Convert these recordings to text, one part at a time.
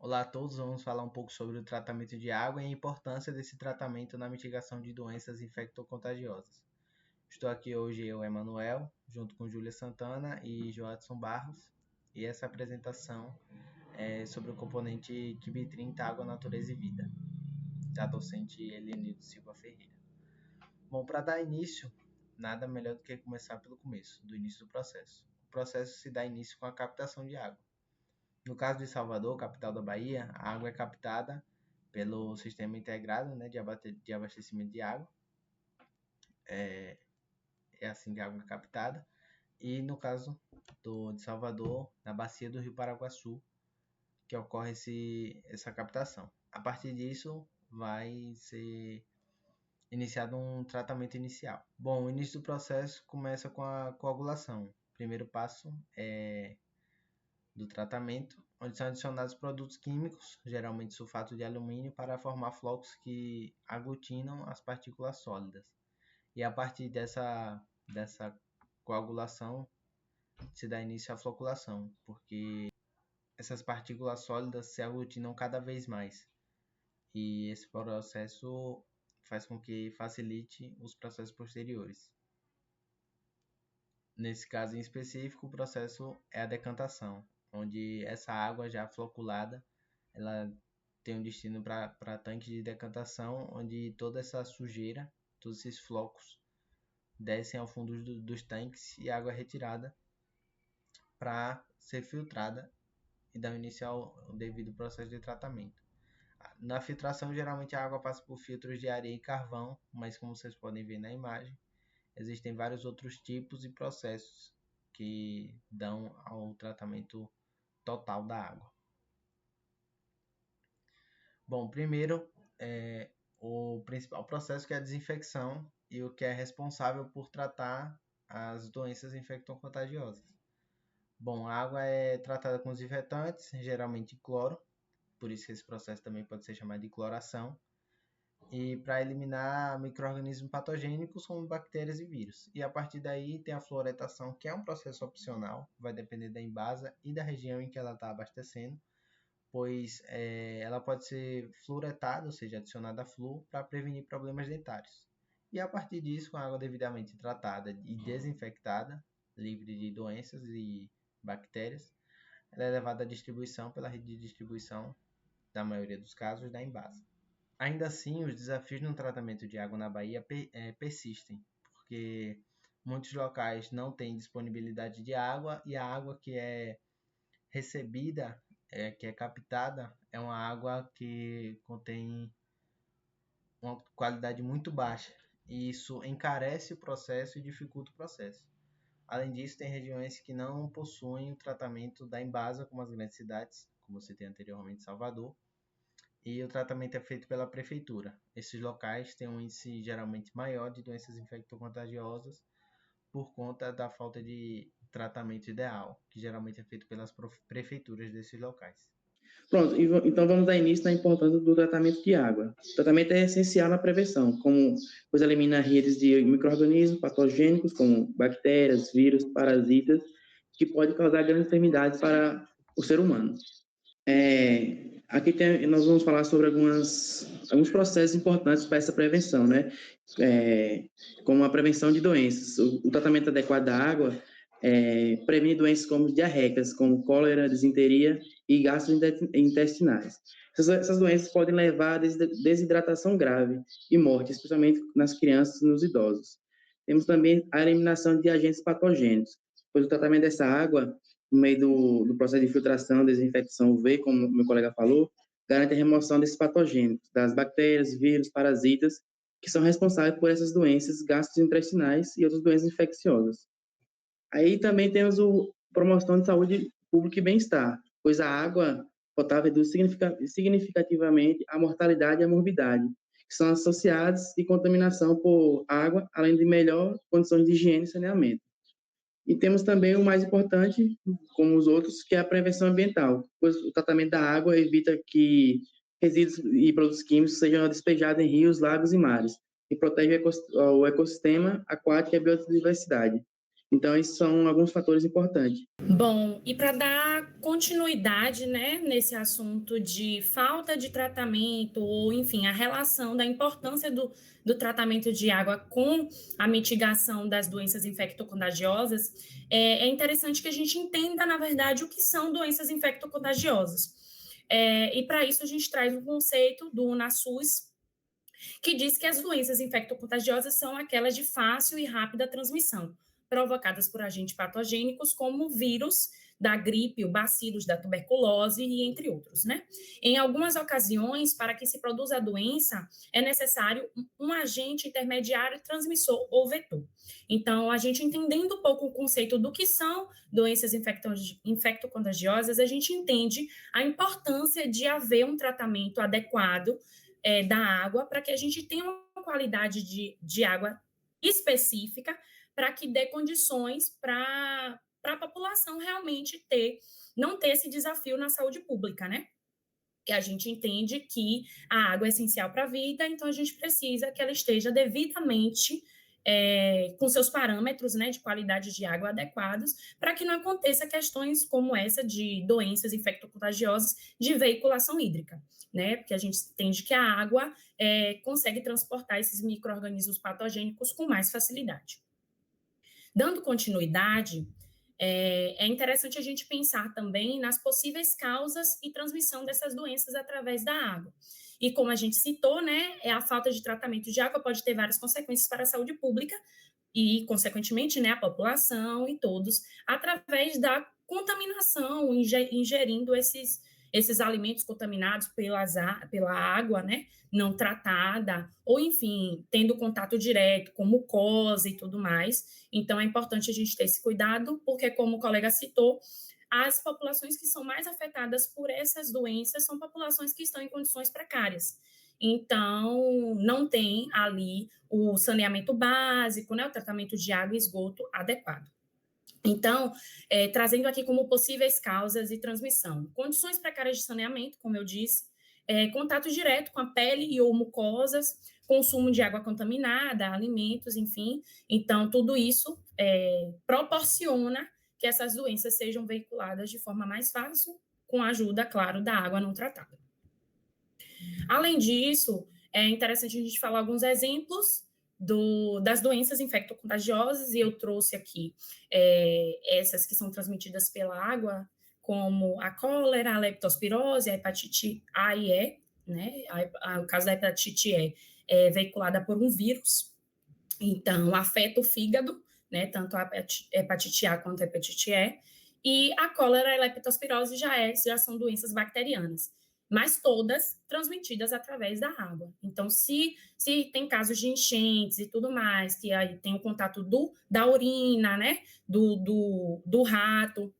Olá a todos, vamos falar um pouco sobre o tratamento de água e a importância desse tratamento na mitigação de doenças infectocontagiosas. Estou aqui hoje eu, Emanuel, junto com Júlia Santana e Joadson Barros, e essa apresentação é sobre o componente TIB 30 Água, Natureza e Vida, da docente Elianildo Silva Ferreira. Bom, para dar início, nada melhor do que começar pelo começo, do início do processo. O processo se dá início com a captação de água. No caso de Salvador, capital da Bahia, a água é captada pelo Sistema Integrado, né, de Abastecimento de Água. É assim que a água é captada. E no caso de Salvador, na bacia do Rio Paraguaçu, que ocorre essa captação. A partir disso, vai ser iniciado um tratamento inicial. Bom, o início do processo começa com a coagulação. O primeiro passo do tratamento, onde são adicionados produtos químicos, geralmente sulfato de alumínio, para formar flocos que aglutinam as partículas sólidas. E a partir dessa coagulação se dá início à floculação, porque essas partículas sólidas se aglutinam cada vez mais. E esse processo faz com que facilite os processos posteriores. Nesse caso em específico, o processo é a decantação, onde essa água já floculada, ela tem um destino para tanque de decantação, onde toda essa sujeira, todos esses flocos descem ao fundo dos tanques e a água é retirada para ser filtrada e dar início ao devido processo de tratamento. Na filtração, geralmente a água passa por filtros de areia e carvão, mas como vocês podem ver na imagem, existem vários outros tipos e processos que dão ao tratamento total da água. Bom, primeiro o principal processo, que é a desinfecção, e o que é responsável por tratar as doenças infectocontagiosas. Bom, a água é tratada com desinfetantes, geralmente cloro, por isso que esse processo também pode ser chamado de cloração, e para eliminar micro-organismos patogênicos como bactérias e vírus. E a partir daí tem a fluoretação, que é um processo opcional, vai depender da embasa e da região em que ela está abastecendo, pois ela pode ser fluoretada, ou seja, adicionada a flúor, para prevenir problemas dentários. E a partir disso, com a água devidamente tratada e desinfectada, livre de doenças e bactérias, ela é levada à distribuição pela rede de distribuição, na maioria dos casos, da embasa. Ainda assim, os desafios no tratamento de água na Bahia persistem, porque muitos locais não têm disponibilidade de água e a água que é recebida, que é captada, é uma água que contém uma qualidade muito baixa, e isso encarece o processo e dificulta o processo. Além disso, tem regiões que não possuem o tratamento da embasa, como as grandes cidades, como citei anteriormente, Salvador, e o tratamento é feito pela prefeitura. Esses locais têm um índice geralmente maior de doenças infectocontagiosas por conta da falta de tratamento ideal, que geralmente é feito pelas prefeituras desses locais. Pronto, então vamos dar início na importância do tratamento de água. O tratamento é essencial na prevenção, pois elimina redes de micro-organismos patogênicos, como bactérias, vírus, parasitas, que podem causar grandes enfermidades para o ser humano. Aqui nós vamos falar sobre alguns processos importantes para essa prevenção, né? Como a prevenção de doenças. O tratamento adequado da água previne doenças como diarreicas, como cólera, disenteria e gastrointestinais. Essas doenças podem levar a desidratação grave e morte, especialmente nas crianças e nos idosos. Temos também a eliminação de agentes patogênicos, pois o tratamento dessa água, no meio do processo de filtração, desinfecção UV, como meu colega falou, garante a remoção desses patogênicos, das bactérias, vírus, parasitas, que são responsáveis por essas doenças gastrointestinais e outras doenças infecciosas. Aí também temos a promoção de saúde pública e bem-estar, pois a água potável reduz significativamente a mortalidade e a morbidade, que são associadas de contaminação por água, além de melhor condições de higiene e saneamento. E temos também o mais importante, como os outros, que é a prevenção ambiental, pois o tratamento da água evita que resíduos e produtos químicos sejam despejados em rios, lagos e mares, e protege o ecossistema aquático e a biodiversidade. Então, esses são alguns fatores importantes. Bom, e para dar continuidade, né, nesse assunto de falta de tratamento, ou enfim, a relação da importância do tratamento de água com a mitigação das doenças infectocontagiosas, é interessante que a gente entenda, na verdade, o que são doenças infectocontagiosas. E para isso a gente traz um conceito do UNASUS, que diz que as doenças infectocontagiosas são aquelas de fácil e rápida transmissão, provocadas por agentes patogênicos como o vírus da gripe, o bacilos da tuberculose e entre outros, né? Em algumas ocasiões, para que se produza a doença, é necessário um agente intermediário, transmissor ou vetor. Então, a gente entendendo um pouco o conceito do que são doenças infectocontagiosas, a gente entende a importância de haver um tratamento adequado da água, para que a gente tenha uma qualidade de água específica, para que dê condições para a população realmente não ter esse desafio na saúde pública, né? Que a gente entende que a água é essencial para a vida, então a gente precisa que ela esteja devidamente com seus parâmetros, né, de qualidade de água adequados, para que não aconteça questões como essa de doenças infectocontagiosas de veiculação hídrica, né, porque a gente entende que a água consegue transportar esses micro-organismos patogênicos com mais facilidade. Dando continuidade, é interessante a gente pensar também nas possíveis causas e transmissão dessas doenças através da água. E como a gente citou, né, a falta de tratamento de água pode ter várias consequências para a saúde pública e, consequentemente, né, a população e todos, através da contaminação, ingerindo esses alimentos contaminados pela água, né, não tratada, ou, enfim, tendo contato direto com mucosa e tudo mais. Então, é importante a gente ter esse cuidado, porque, como o colega citou, as populações que são mais afetadas por essas doenças são populações que estão em condições precárias. Então, não tem ali o saneamento básico, né, o tratamento de água e esgoto adequado. Então, trazendo aqui como possíveis causas e transmissão. Condições precárias de saneamento, como eu disse, contato direto com a pele e ou mucosas, consumo de água contaminada, alimentos, enfim. Então, tudo isso proporciona que essas doenças sejam veiculadas de forma mais fácil, com a ajuda, claro, da água não tratada. Além disso, é interessante a gente falar alguns exemplos das doenças infectocontagiosas, e eu trouxe aqui essas que são transmitidas pela água, como a cólera, a leptospirose, a hepatite A e E, né? O caso da hepatite E é veiculada por um vírus, então afeta o fígado, né? Tanto a hepatite A quanto a hepatite E a cólera e a leptospirose já são doenças bacterianas, mas todas transmitidas através da água. Então, se tem casos de enchentes e tudo mais, que aí tem o contato da urina, né, do rato,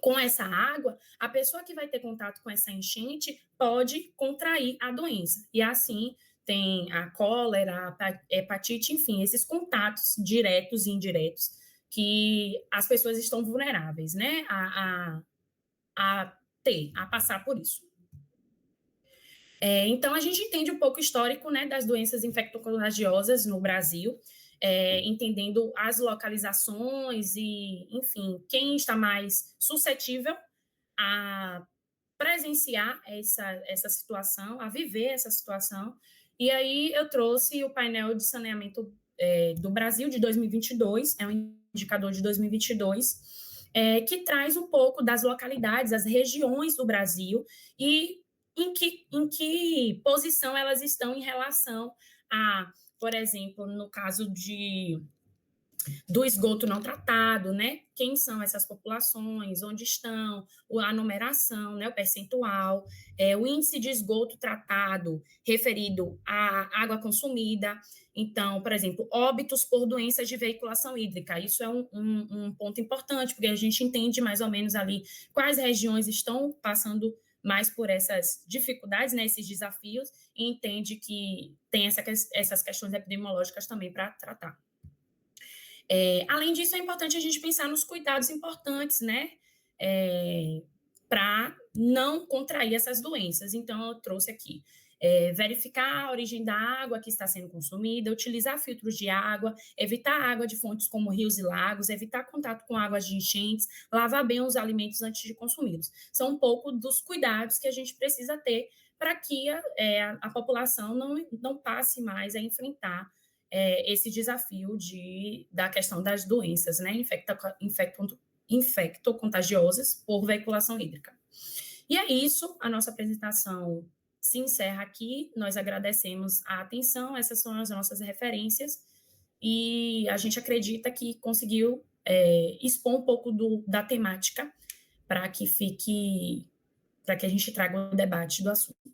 com essa água, a pessoa que vai ter contato com essa enchente pode contrair a doença. E assim tem a cólera, a hepatite, enfim, esses contatos diretos e indiretos que as pessoas estão vulneráveis, né, a passar por isso. Então, a gente entende um pouco o histórico, né, das doenças infectocontagiosas no Brasil, entendendo as localizações e, enfim, quem está mais suscetível a presenciar essa situação, a viver essa situação. E aí eu trouxe o painel de saneamento do Brasil de 2022, é um indicador de 2022, que traz um pouco das localidades, as regiões do Brasil e em que posição elas estão em relação a, por exemplo, no caso do esgoto não tratado, né? Quem são essas populações, onde estão, a numeração, né? O percentual, o índice de esgoto tratado referido à água consumida. Então, por exemplo, óbitos por doenças de veiculação hídrica. Isso é um ponto importante, porque a gente entende mais ou menos ali quais regiões estão passando mais por essas dificuldades, né, esses desafios, e entende que tem essas questões epidemiológicas também para tratar. Além disso, é importante a gente pensar nos cuidados importantes, né, para não contrair essas doenças. Então, eu trouxe aqui verificar a origem da água que está sendo consumida, utilizar filtros de água, evitar água de fontes como rios e lagos, evitar contato com águas de enchentes, lavar bem os alimentos antes de consumi-los. São um pouco dos cuidados que a gente precisa ter para que a população não passe mais a enfrentar esse desafio da questão das doenças, né, infectocontagiosas por veiculação hídrica. E é isso, a nossa apresentação se encerra aqui. Nós agradecemos a atenção, essas são as nossas referências, e a gente acredita que conseguiu expor um pouco da temática para que a gente traga o debate do assunto.